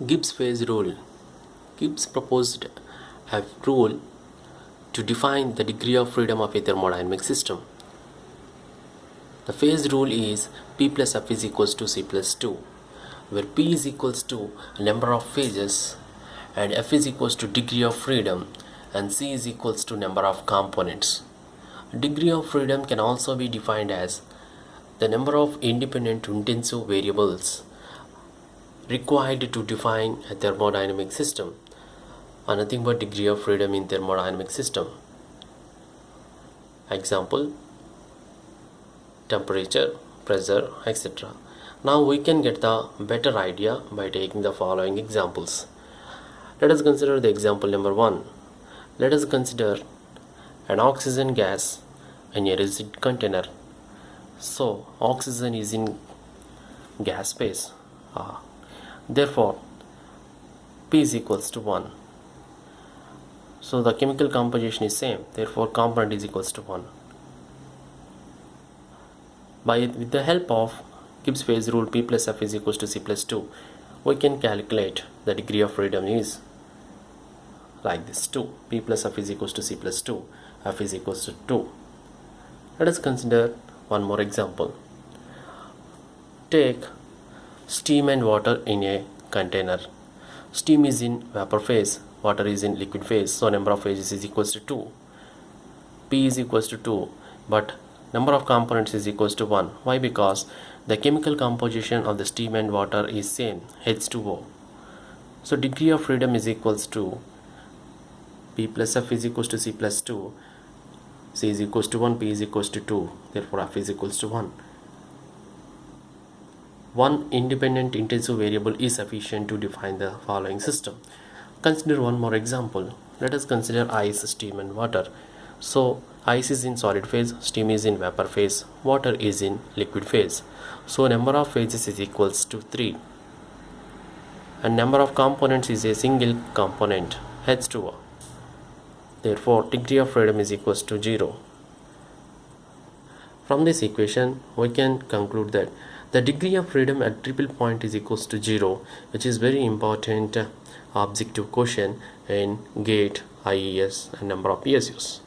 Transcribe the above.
Gibbs phase rule. Gibbs proposed a rule to define the degree of freedom of a thermodynamic system. The phase rule is P plus F is equals to C plus 2, where P is equals to number of phases and F is equals to degree of freedom and C is equals to number of components. Degree of freedom can also be defined as the number of independent intensive variables required to define a thermodynamic system, or nothing but degree of freedom in thermodynamic system. Example: temperature, pressure, etc. Now we can get the better idea by taking the following examples. Let us consider the example number 1. Let us consider an oxygen gas in a rigid container. So oxygen is in gas phase. Therefore P is equals to 1. So the chemical composition is same, therefore component is equals to 1. With the help of Gibbs phase rule, P plus F is equals to C plus 2, we can calculate the degree of freedom is like this: 2. P plus F is equals to C plus 2, F is equals to 2. Let us consider one more example. Take steam and water in a container. Steam is in vapor phase, water is in liquid phase, so number of phases is equals to 2. P is equals to 2, but number of components is equals to 1. Why? Because the chemical composition of the steam and water is same, H2O. So degree of freedom is equals to P plus F is equals to C plus 2, C is equals to 1, P is equals to 2, therefore F is equals to 1. One independent intensive variable is sufficient to define the following system. Consider one more example. Let us consider ice, steam and water. So ice is in solid phase, steam is in vapor phase, water is in liquid phase. So number of phases is equals to 3 and number of components is a single component, H2O. Therefore degree of freedom is equals to 0. From this equation we can conclude that the degree of freedom at triple point is equals to 0, which is very important objective question in GATE, IES and number of PSUs.